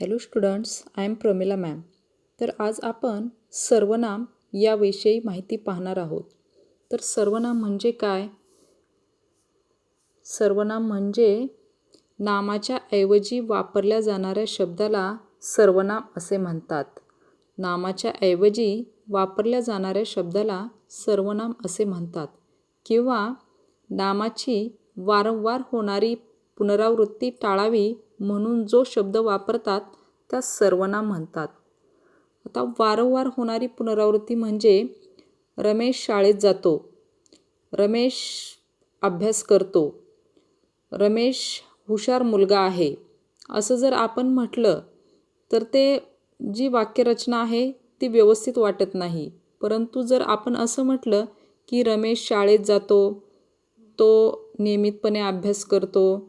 Hello students, I am Pramila ma'am. तर आज आपण सर्वनाम याविषयी माहिती पाहणार आहोत. तर सर्वनाम म्हणजे काय? सर्वनाम म्हणजे नामाच्या ऐवजी वापरल्या जाणाऱ्या शब्दाला सर्वनाम असे म्हणतात. नामाच्या ऐवजी वापरल्या जाणाऱ्या शब्दाला सर्वनाम असे म्हणतात किंवा नामाची वारंवार होणारी पुनरावृत्ती टाळावी म्हणून जो शब्द वापरतात त्यास सर्वनाम म्हणतात. आता वारंवार होणारी पुनरावृत्ती म्हणजे रमेश शाळेत जातो, रमेश अभ्यास करतो, रमेश हुशार मुलगा आहे, असं जर आपण म्हटलं तर ते जी वाक्यरचना आहे ती व्यवस्थित वाटत नाही. परंतु जर आपण असं म्हटलं की रमेश शाळेत जातो, तो नियमितपणे अभ्यास करतो,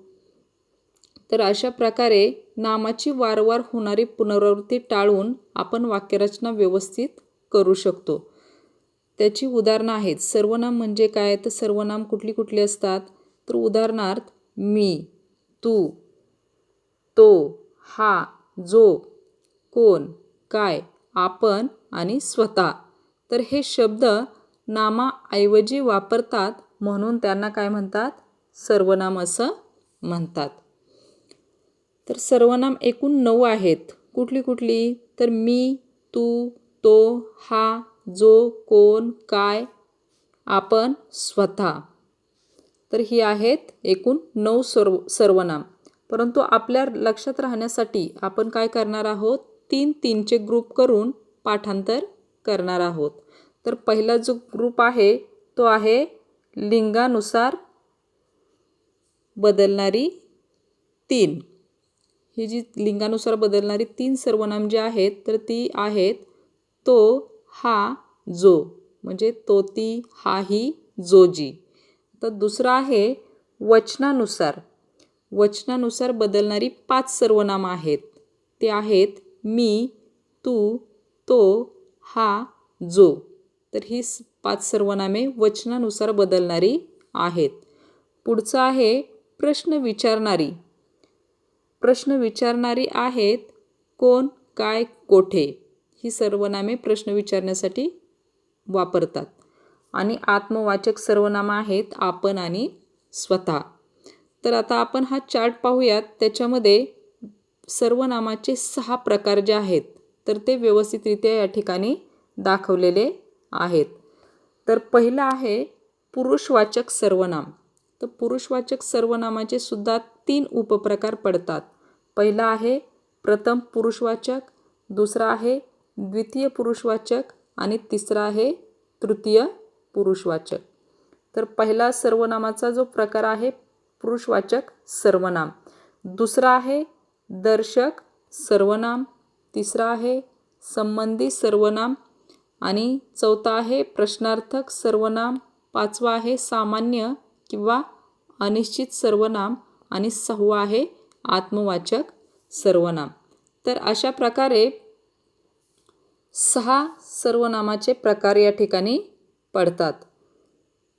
तर अशा प्रकारे नामाची वारंवार होणारी पुनरावृत्ती टाळून आपण वाक्यरचना व्यवस्थित करू शकतो. त्याची उदाहरणं आहेत. सर्वनाम म्हणजे काय? तर सर्वनाम कुठली असतात? तर उदाहरणार्थ मी, तू, तो, हा, जो, कोण, काय, आपण आणि स्वतः. तर हे शब्द नामाऐवजी वापरतात म्हणून त्यांना काय म्हणतात? सर्वनाम असं म्हणतात. तर सर्वनाम एकूण 9 आहेत. कुठली? तर मी, तू, तो, हा, जो, कोण, काय, आपण, स्वतः. तर ही आहेत एकूण 9 सर्वनाम. परंतु आपल्या लक्षात राहण्यासाठी आपण काय करणार आहोत? 3-3चे ग्रुप करून पाठांतर करणार आहोत. तर पहिला जो ग्रुप आहे तो आहे लिंगानुसार बदलणारी 3. ही जी लिंगानुसार बदलणारी 3 सर्वनाम जी आहेत तर ती आहेत तो, हा, जो. म्हणजे तो, ती, हा, ही, जो, जी. तर दुसरं आहे वचनानुसार बदलणारी 5 सर्वनामं आहेत. ते आहेत मी, तू, तो, हा, जो. तर ही 5 सर्वनामे वचनानुसार बदलणारी आहेत. पुढचं आहे प्रश्न विचारणारी आहेत कोण, काय, कोठे. ही सर्वनामे प्रश्न विचारण्यासाठी वापरतात. आणि आत्मवाचक सर्वनाम आहेत आपण आणि स्वतः. तर आता आपण हा चार्ट पाहूयात. त्याच्यामध्ये सर्वनामाचे 6 प्रकार जे आहेत तर ते व्यवस्थितरित्या या ठिकाणी दाखवलेले आहेत. तर पहिलं आहे पुरुषवाचक सर्वनाम. तर पुरुषवाचक सर्वनामाचे सुद्धा 3 उपप्रकार पडतात. पहिला आहे प्रथम पुरुषवाचक, दुसरा आहे द्वितीय पुरुषवाचक आणि तिसरा आहे तृतीय पुरुषवाचक. तर पहिला सर्वनामाचा जो प्रकार आहे पुरुषवाचक सर्वनाम, दुसरा आहे दर्शक सर्वनाम, तिसरा आहे संबंधी सर्वनाम आणि चौथा आहे प्रश्नार्थक सर्वनाम, पाचवा आहे सामान्य किंवा अनिश्चित सर्वनाम आणि 6वा आहे आत्मवाचक सर्वनाम. तर अशा प्रकारे 6 सर्वनामाचे प्रकार या ठिकाणी पडतात.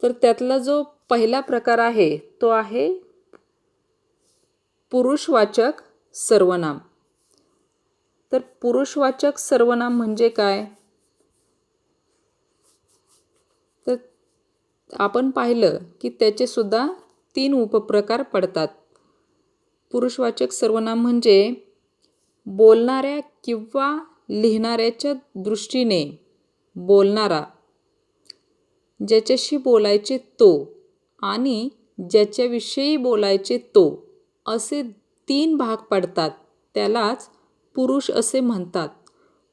तर त्यातला जो पहिला प्रकार आहे तो आहे पुरुषवाचक सर्वनाम. तर पुरुषवाचक सर्वनाम म्हणजे काय? तर आपण पाहिलं की त्याचे सुद्धा 3 उपप्रकार पडतात. पुरुषवाचक सर्वनाम म्हणजे बोलणाऱ्या किंवा लिहिणाऱ्याच्या दृष्टीने बोलणारा, ज्याच्याशी बोलायचे तो आणि ज्याच्याविषयी बोलायचे तो, असे 3 भाग पडतात. त्यालाच पुरुष असे म्हणतात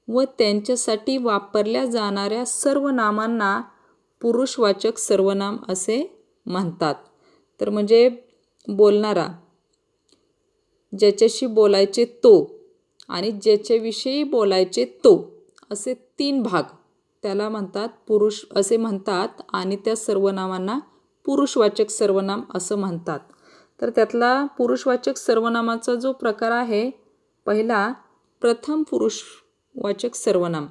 व त्यांच्यासाठी वापरल्या जाणाऱ्या सर्व नामांना पुरुषवाचक सर्वनाम असे म्हणतात. तर म्हणजे बोलणारा, ज्याच्याशी बोलायचे तो आणि ज्याच्याविषयी बोलायचे तो, असे 3 भाग त्याला म्हणतात पुरुष असे म्हणतात आणि त्या सर्वनामांना पुरुषवाचक सर्वनाम असं म्हणतात. तर त्यातला पुरुषवाचक सर्वनामाचा जो प्रकार आहे पहिला प्रथम पुरुषवाचक सर्वनाम.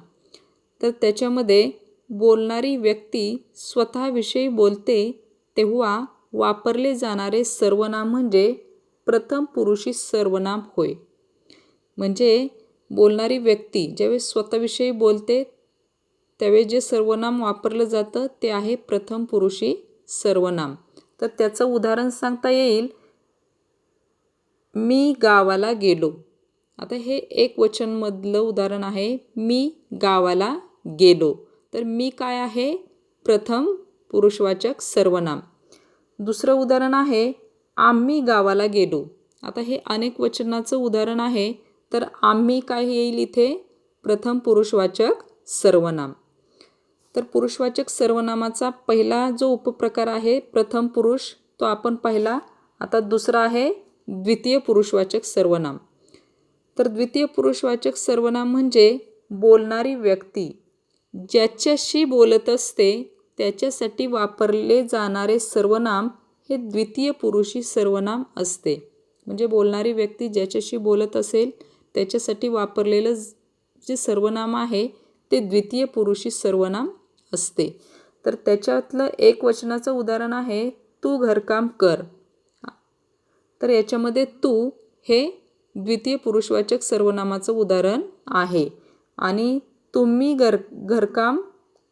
तर त्याच्यामध्ये बोलणारी व्यक्ती स्वतःविषयी बोलते तेव्हा वापरले जाणारे सर्वनाम म्हणजे प्रथम पुरुषी सर्वनाम होय. म्हणजे बोलणारी व्यक्ती ज्यावेळेस स्वतःविषयी बोलते त्यावेळेस जे सर्वनाम वापरलं जातं ते आहे प्रथम पुरुषी सर्वनाम. तर त्याचं उदाहरण सांगता येईल, मी गावाला गेलो. आता हे एकवचनमधलं उदाहरण आहे, मी गावाला गेलो. तर मी काय आहे? प्रथम पुरुषवाचक सर्वनाम. दुसरं उदाहरण आहे, आम्ही गावाला गेलो. आता हे अनेक वचनाचं उदाहरण आहे, तर आम्ही काय येईल इथे? प्रथम पुरुषवाचक सर्वनाम. तर पुरुषवाचक सर्वनामाचा पहिला जो उपप्रकार आहे प्रथम पुरुष, तो आपण पाहिला. आता दुसरा आहे द्वितीय पुरुषवाचक सर्वनाम. तर द्वितीय पुरुषवाचक सर्वनाम म्हणजे बोलणारी व्यक्ती ज्याच्याशी बोलत असते त्याच्यासाठी वापरले जाणारे सर्वनाम हे द्वितीय पुरुषी सर्वनाम असते. म्हणजे बोलणारी व्यक्ती ज्याच्याशी बोलत असेल त्याच्यासाठी वापरलेलं जे सर्वनाम आहे ते द्वितीय पुरुषी सर्वनाम असते. तर त्याच्यातलं एक वचनाचं उदाहरण आहे, तू घरकाम कर. तर याच्यामध्ये तू हे द्वितीय पुरुषवाचक सर्वनामाचं उदाहरण आहे. आणि तुम्ही घरकाम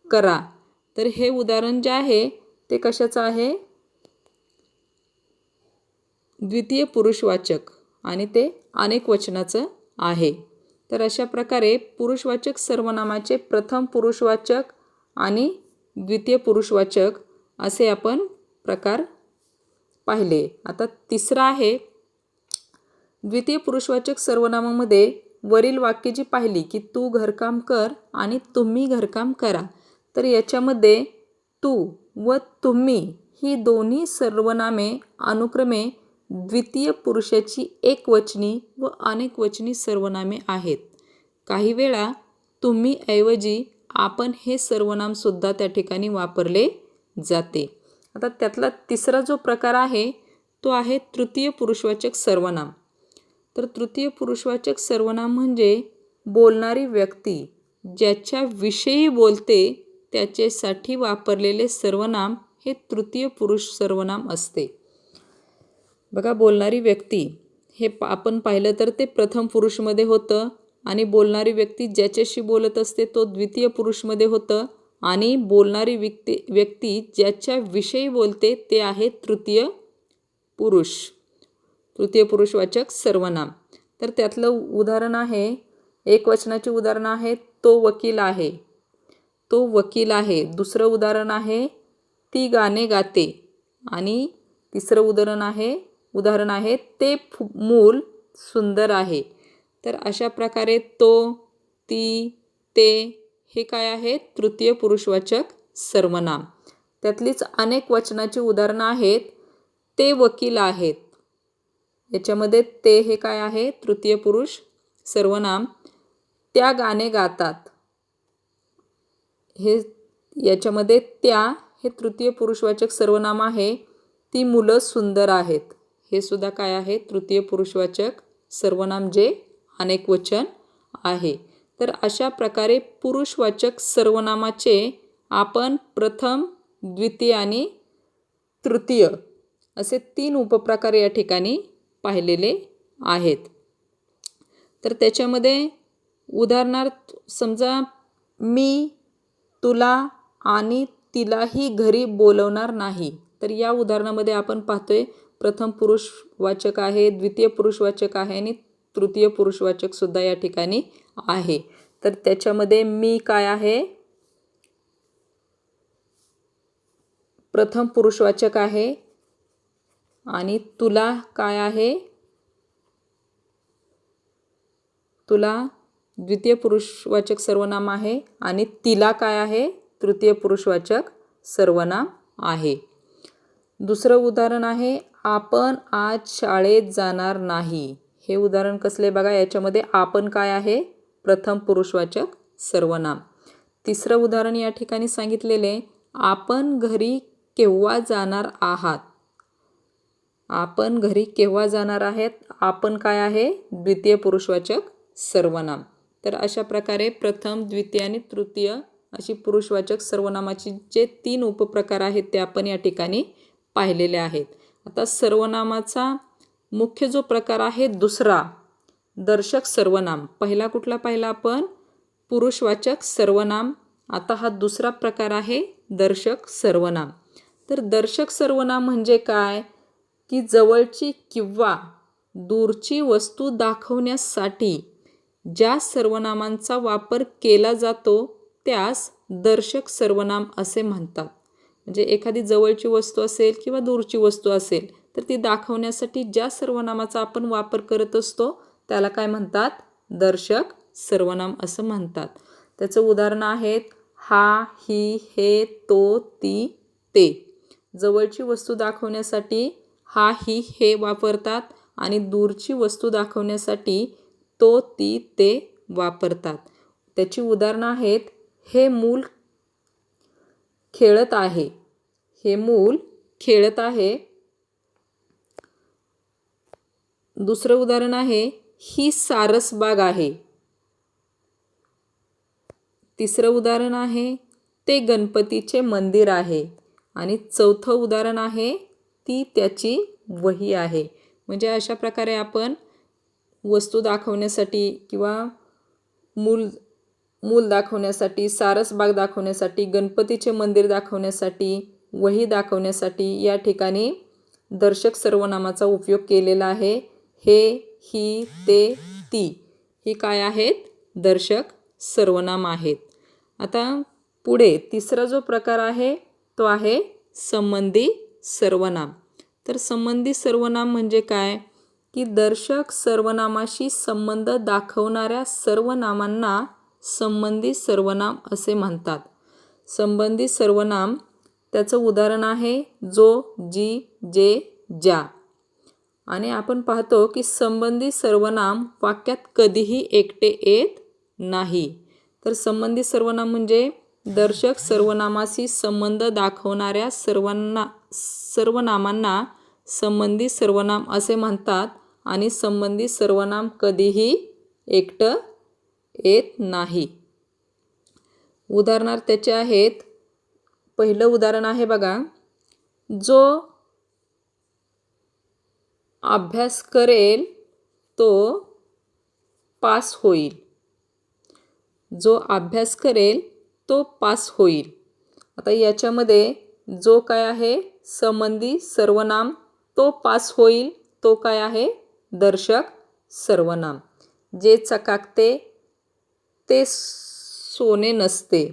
करा. तर हे उदाहरण जे आहे ते कशाचं आहे? द्वितीय पुरुषवाचक आणि ते अनेक वचनाचं आहे. तर अशा प्रकारे पुरुषवाचक सर्वनामाचे प्रथम पुरुषवाचक आणि द्वितीय पुरुषवाचक असे आपण प्रकार पाहिले. आता तिसरा आहे, द्वितीय पुरुषवाचक सर्वनामामध्ये वरील वाक्य जी पाहिली की तू घरकाम कर आणि तुम्ही घरकाम करा. तर याच्यामध्ये तू व तुम्ही ही दोन्ही सर्वनामे अनुक्रमे द्वितीय पुरुषाची एकवचनी व अनेकवचनी सर्वनामे आहेत. काही वेळा तुम्ही ऐवजी आपण हे सर्वनामसुद्धा त्या ठिकाणी वापरले जाते. आता त्यातला तिसरा जो प्रकार आहे तो आहे तृतीय पुरुषवाचक सर्वनाम. तर तृतीय पुरुषवाचक सर्वनाम म्हणजे बोलणारी व्यक्ती ज्याच्याविषयी बोलते त्याच्यासाठी वापरलेले सर्वनाम हे तृतीय पुरुष सर्वनाम असते. बघा, बोलणारी व्यक्ती हे आपण पाहिलं तर ते प्रथम पुरुषमध्ये होतं आणि बोलणारी व्यक्ती ज्याच्याशी बोलत असते तो द्वितीय पुरुषमध्ये होतं आणि बोलणारी व्यक्ती ज्याच्याविषयी बोलते ते आहे तृतीय पुरुषवाचक सर्वनाम. तर त्यातलं उदाहरण आहे, एक वचनाचे उदाहरण आहे, तो वकील आहे. तो वकील आहे. दुसरं उदाहरण आहे, ती गाणे गाते. आणि तिसरं उदाहरण आहे ते मूल सुंदर आहे. तर अशा प्रकारे तो, ती, ते हे काय आहे? तृतीय पुरुषवाचक सर्वनाम. त्यातलीच अनेक वचनाची उदाहरणं आहेत, ते वकील आहेत. याच्यामध्ये ते हे काय आहे? तृतीय पुरुष सर्वनाम. त्या गाणे गातात. हे याच्यामध्ये त्या हे तृतीय पुरुषवाचक सर्वनाम आहे. ती मुलं सुंदर आहेत. हे सुद्धा काय आहे? तृतीय पुरुषवाचक सर्वनाम जे अनेक वचन आहे. तर अशा प्रकारे पुरुषवाचक सर्वनामाचे आपण प्रथम, द्वितीय आणि तृतीय असे 3 उपप्रकार या ठिकाणी पाहिलेले आहेत. तर त्याच्यामध्ये उदाहरणार्थ समजा मी तुला आणि तिलाही घरी बोलवणार नाही. तर या उदाहरणामध्ये आपण पाहतोय प्रथम पुरुषवाचक आहे, द्वितीय पुरुषवाचक आहे आणि तृतीय पुरुषवाचक सुद्धा या ठिकाणी आहे. तर त्याच्यामध्ये मी काय आहे? प्रथम पुरुषवाचक आहे आणि तुला काय आहे? तुला द्वितीय पुरुषवाचक सर्वनाम आहे आणि तिला काय आहे? तृतीय पुरुषवाचक सर्वनाम आहे. दुसरं उदाहरण आहे, आपण आज शाळेत जाणार नाही. हे उदाहरण कसले बघा, याच्यामध्ये आपण काय आहे? प्रथम पुरुषवाचक सर्वनाम. तिसरं उदाहरण या ठिकाणी सांगितलेले, आपण घरी केव्हा जाणार आहात. आपण घरी केव्हा जाणार आहेत. आपण काय आहे? द्वितीय पुरुषवाचक सर्वनाम. तर अशा प्रकारे प्रथम, द्वितीय आणि तृतीय अशी पुरुषवाचक सर्वनामाची जे 3 उपप्रकार आहेत ते आपण या ठिकाणी पाहिलेले आहेत. आता सर्वनामाचा मुख्य जो प्रकार आहे दुसरा, दर्शक सर्वनाम. पहिला कुठला पाहिला आपण? पुरुषवाचक सर्वनाम. आता हा दुसरा प्रकार आहे दर्शक सर्वनाम. तर दर्शक सर्वनाम म्हणजे काय? की जवळची किंवा दूरची वस्तू दाखवण्यासाठी ज्या सर्वनामांचा वापर केला जातो त्यास दर्शक सर्वनाम असे म्हणतात. म्हणजे एखादी जवळची वस्तू असेल किंवा दूरची वस्तू असेल तर ती दाखवण्यासाठी ज्या सर्वनामाचा आपण वापर करत असतो त्याला काय म्हणतात? दर्शक सर्वनाम असं म्हणतात. त्याचं उदाहरणं आहेत हा, ही, हे, तो, ती, ते. जवळची वस्तू दाखवण्यासाठी हा, ही, हे वापरतात आणि दूरची वस्तू दाखवण्यासाठी तो, ती, ते वापरतात. त्याची उदाहरणं आहेत हे मूल खेळत आहे. हे मूल खेळत आहे. दुसरं उदाहरण आहे ही सारसबाग आहे. तिसरं उदाहरण आहे ते गणपतीचे मंदिर आहे. आणि चौथं उदाहरण आहे ती त्याची वही आहे. म्हणजे अशा प्रकारे आपण वस्तू दाखवण्यासाठी किंवा मूल दाखवण्यासाठी, सारसबाग दाखवण्यासाठी, गणपतीचे मंदिर दाखवण्यासाठी, वही दाखवण्यासाठी या ठिकाणी दर्शक सर्वनामाचा उपयोग केलेला आहे. हे, ही, ते, ती ही काय आहेत? दर्शक सर्वनाम आहेत. आता पुढे तिसरा जो प्रकार आहे तो आहे संबंधी सर्वनाम. तर संबंधी सर्वनाम म्हणजे काय? की दर्शक सर्वनामाशी संबंध दाखवणाऱ्या सर्व नामांना संबंधी सर्वनाम असे म्हणतात. संबंधी सर्वनाम त्याचं उदाहरण आहे जो, जी, जे, ज्या. आणि आपण पाहतो की संबंधी सर्वनाम वाक्यात कधीही एकटे येत नाही. तर संबंधी सर्वनाम म्हणजे दर्शक सर्वनामाशी संबंध दाखवणाऱ्या सर्वनामांना संबंधी सर्वनाम असे म्हणतात आणि संबंधी सर्वनाम कधीही एकटं येत नाही. उदाहरणार्थ त्याचे आहेत. पहिलं उदाहरण आहे बघा, जो अभ्यास करेल तो पास होईल. जो अभ्यास करेल तो पास होईल. आता याच्यामध्ये जो काय आहे? संबंधी सर्वनाम. तो पास होईल तो काय आहे? दर्शक सर्वनाम. जे चकाकते ते सोने नसते.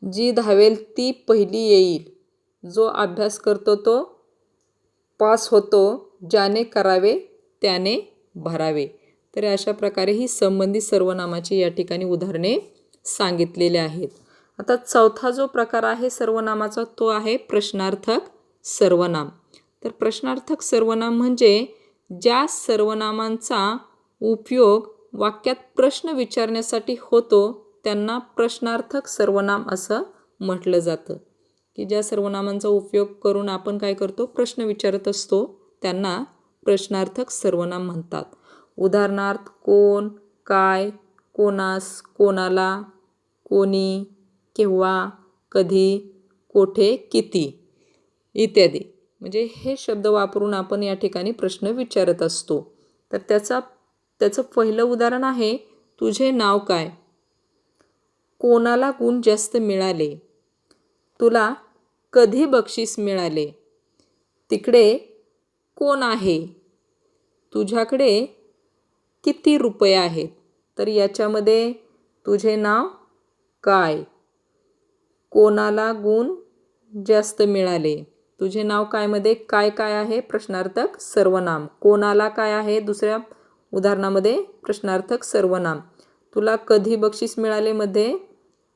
जी धावेल ती पहिली येईल. जो अभ्यास करतो तो पास होतो. ज्याने करावे त्याने भरावे. तर अशा प्रकारे ही संबंधी सर्वनामाची या ठिकाणी उदाहरणे सांगितलेले आहेत. आता चौथा जो प्रकार आहे सर्वनामाचा तो आहे प्रश्नार्थक सर्वनाम. तर प्रश्नार्थक सर्वनाम म्हणजे ज्या सर्वनामांचा उपयोग वाक्यात प्रश्न विचारण्यासाठी होतो त्यांना प्रश्नार्थक सर्वनाम असं म्हटलं जातं. की ज्या सर्वनामांचा उपयोग करून आपण काय करतो? प्रश्न विचारत असतो त्यांना प्रश्नार्थक सर्वनाम म्हणतात. उदाहरणार्थ कोण, काय, कोणास, कोणाला, कोणी, केव्हा, कधी, कोठे, किती इत्यादी. म्हणजे हे शब्द वापरून आपण या ठिकाणी प्रश्न विचारत असतो. तर त्याचं पहिलं उदाहरण आहे तुझे नाव काय? कोणाला गुण जास्त मिळाले? तुला कधी बक्षीस मिळाले? तिकडे कोण आहे? तुझ्याकडे किती रुपये आहेत? तर याच्यामध्ये तुझे नाव काय, कोणाला गुण जास्त मिळाले, तुझे नाव काय मध्ये काय काय आहे? प्रश्नार्थक सर्वनाम. कोणाला काय आहे? दुसऱ्या उदाहरणामध्ये प्रश्नार्थक सर्वनाम. तुला कधी बक्षीस मिळाले मध्ये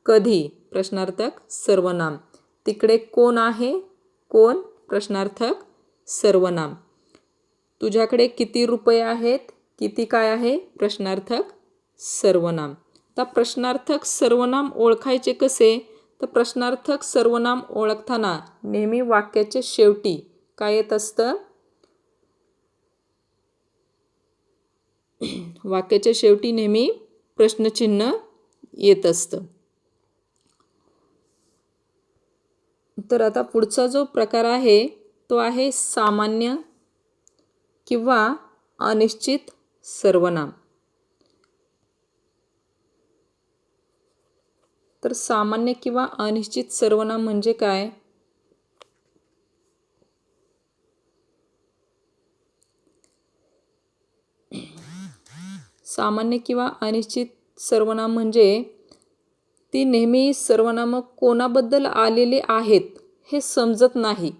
कधी प्रश्नार्थक सर्वनाम. तिकडे कोण आहे? कोण प्रश्नार्थक सर्वनाम. तुझ्याकडे किती रुपये आहेत? किती काय आहे? प्रश्नार्थक सर्वनाम. आता प्रश्नार्थक सर्वनाम ओळखायचे कसे? तर प्रश्नार्थक सर्वनाम ओळखताना नेहमी वाक्याच्या शेवटी काय येत असतं? वाक्याच्या शेवटी नेहमी प्रश्नचिन्ह येत असतं. तर आता पुढचा जो प्रकार आहे तो आहे सामान्य किंवा अनिश्चित सर्वनाम. तर सामान्य किंवा अनिश्चित सर्वनाम म्हणजे काय? सामान्य किंवा अनिश्चित सर्वनाम म्हणजे ती नेहमी सर्वनाम कोणाबद्दल आलेले आहेत हे समजत नाही.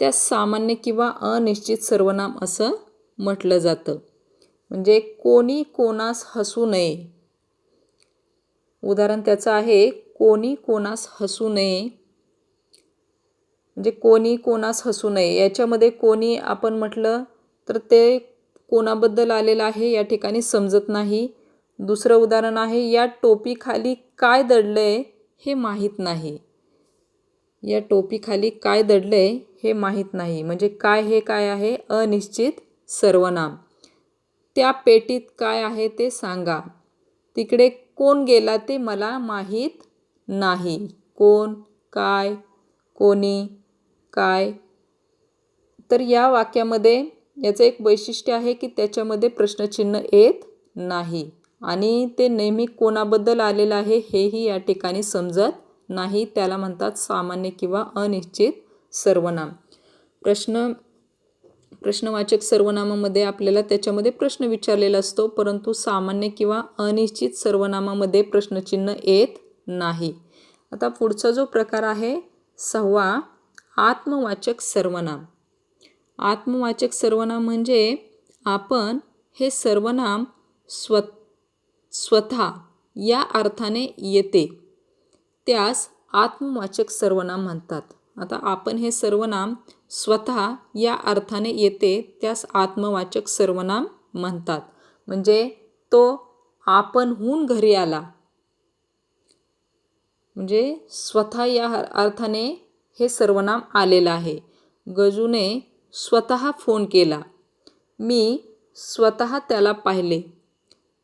त्या सामान्य किंवा अनिश्चित सर्वनाम असं म्हटलं जातं. म्हणजे कोणी कोणास हसू नये. उदाहरण त्याचं आहे, कोणी कोणास हसू नये. म्हणजे कोणी कोणास हसू नये याच्यामध्ये कोणी आपण म्हटलं तर ते कोणाबद्दल आलेलं आहे या ठिकाणी समजत नाही. दुसरं उदाहरण आहे, या टोपीखाली काय दडलंय हे माहीत नाही. या टोपीखाली काय दडलंय हे माहीत नाही. म्हणजे काय हे काय आहे? अनिश्चित सर्वनाम. त्या पेटीत काय आहे ते सांगा. तिकडे कोण गेला ते मला माहीत नाही. कोण, काय, कोणी, काय. तर या वाक्यामध्ये याचं एक वैशिष्ट्य आहे की त्याच्यामध्ये प्रश्नचिन्ह येत नाही आणि ते नेहमी कोणाबद्दल आलेलं आहे हेही या ठिकाणी समजत नाही. त्याला म्हणतात सामान्य किंवा अनिश्चित सर्वनाम. प्रश्नवाचक सर्वनामामध्ये आपल्याला त्याच्यामध्ये प्रश्न विचारलेला असतो, परंतु सामान्य किंवा अनिश्चित सर्वनामामध्ये प्रश्नचिन्ह येत नाही. आता पुढचा जो प्रकार आहे 6वा, आत्मवाचक सर्वनाम. आत्मवाचक सर्वनाम म्हणजे आपण हे सर्वनाम स्वतः या अर्थाने येते त्यास आत्मवाचक सर्वनाम म्हणतात. आता आपण हे सर्वनाम स्वतः या अर्थाने येते त्यास आत्मवाचक सर्वनाम म्हणतात. म्हणजे तो आपणहून घरी आला. म्हणजे स्वतः या अर्थाने हे सर्वनाम आलेलं आहे. गजूने स्वतः फोन केला. मी स्वतः त्याला पाहिले.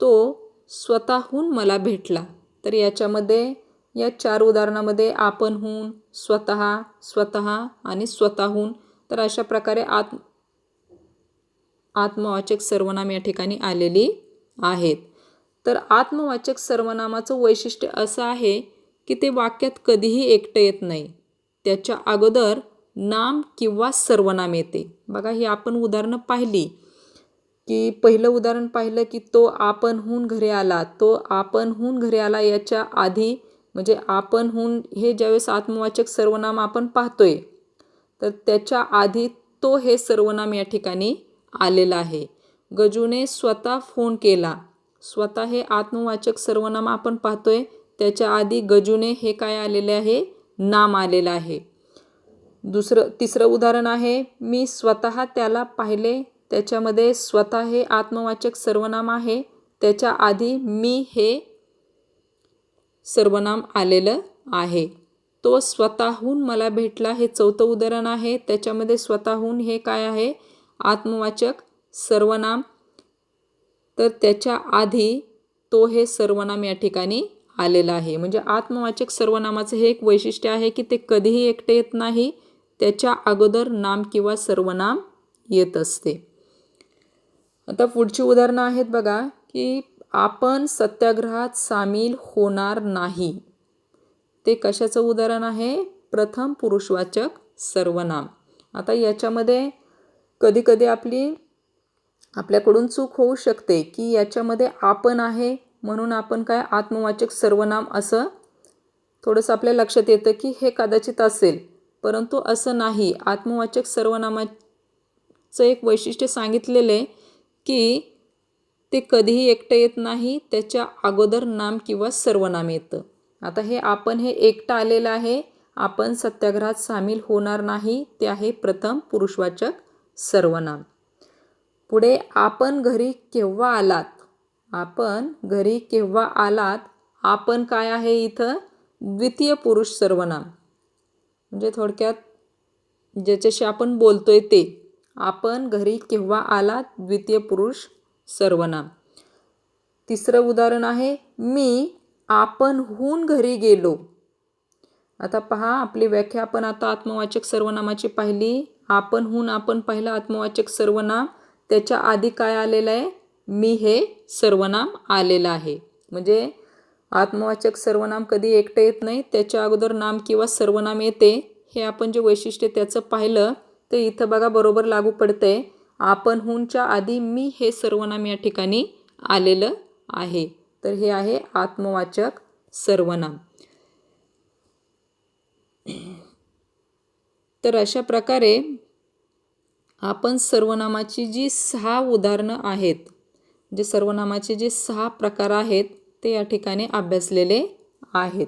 तो स्वतःहून मला भेटला. तर याच्यामध्ये या 4 उदाहरणामध्ये आपणहून, स्वतः आणि स्वतःहून, तर अशा प्रकारे आत्मवाचक सर्वनाम या ठिकाणी आलेली आहेत. तर आत्मवाचक सर्वनामाचं वैशिष्ट्य असं आहे की ते वाक्यात कधीही एकटं येत नाही. त्याच्या अगोदर नाम किंवा सर्वनाम येते. बघा, ही आपण उदाहरणं पाहिली की पहिलं उदाहरण पाहिलं की तो आपणहून घरी आला. तो आपणहून घरी आला याच्या आधी म्हणजे आपणहून हे ज्यावेळेस आत्मवाचक सर्वनाम आपण पाहतोय तर त्याच्या आधी तो हे सर्वनाम या ठिकाणी आलेलं आहे. गजूने स्वतः फोन केला. स्वतः हे आत्मवाचक सर्वनाम आपण पाहतोय, त्याच्या आधी गजूने हे काय आलेले आहे? नाम आलेलं आहे. तिसरं उदाहरण आहे, मी स्वतः त्याला पाहिले. त्याच्यामध्ये स्वतः हे आत्मवाचक सर्वनाम आहे, त्याच्या आधी मी हे सर्वनाम आलेलं आहे. तो स्वतःहून मला भेटला हे 4थं उदाहरण आहे. त्याच्यामध्ये स्वतःहून हे काय आहे? आत्मवाचक सर्वनाम. तर त्याच्या आधी तो हे सर्वनाम या ठिकाणी आलेलं आहे. म्हणजे आत्मवाचक सर्वनामाचं हे एक वैशिष्ट्य आहे की ते कधीही एकटे येत नाही. त्याच्या अगोदर नाम किंवा सर्वनाम येत असते. आता पुढची उदाहरणं आहेत बघा की आपण सत्याग्रहात सामील होणार नाही. ते कशाचं उदाहरण आहे? प्रथम पुरुषवाचक सर्वनाम. आता याच्यामध्ये कधीकधी आपल्याकडून चूक होऊ शकते की याच्यामध्ये आपण आहे म्हणून आपण काय आत्मवाचक सर्वनाम असं थोडंसं आपल्या लक्षात येतं की हे कदाचित असेल, परंतु असं नाही. आत्मवाचक सर्वनामाचं एक वैशिष्ट्य सांगितलेलं आहे की ते कधीही एकटं येत नाही. त्याच्या अगोदर नाम किंवा सर्वनाम येतं. आता हे आपण हे एकटं आलेलं आहे. आपण सत्याग्रहात सामील होणार नाही, ते आहे प्रथम पुरुषवाचक सर्वनाम. पुढे आपण घरी केव्हा आलात? आपण घरी केव्हा आलात? आपण काय आहे इथं? द्वितीय पुरुष सर्वनाम. म्हणजे थोडक्यात ज्याच्याशी आपण बोलतोय ते. आपण घरी केव्हा आलात? द्वितीय पुरुष सर्वनाम. तिसरं उदाहरण आहे, मी आपणहून घरी गेलो. आता पहा, आपली व्याख्या आपण आता आत्मवाचक सर्वनामाची पाहिली. आपणहून आपण पहिलं आत्मवाचक सर्वनाम, त्याच्या आधी काय आलेलं आहे, मी हे सर्वनाम आलेलं आहे. म्हणजे आत्मवाचक सर्वनाम कधी एकटं येत नाही, त्याच्या अगोदर नाम किंवा सर्वनाम येते. हे आपण जे वैशिष्ट्य त्याचं पाहिलं तर इथं बघा बरोबर लागू पडतंय. आपणहूनच्या आधी मी हे सर्वनाम या ठिकाणी आलेलं आहे. तर हे आहे आत्मवाचक सर्वनाम. तर अशा प्रकारे आपण सर्वनामाची जी 6 उदाहरणं आहेत, जे सर्वनामाचे जे 6 प्रकार आहेत ते या ठिकाणी अभ्यासलेले आहेत.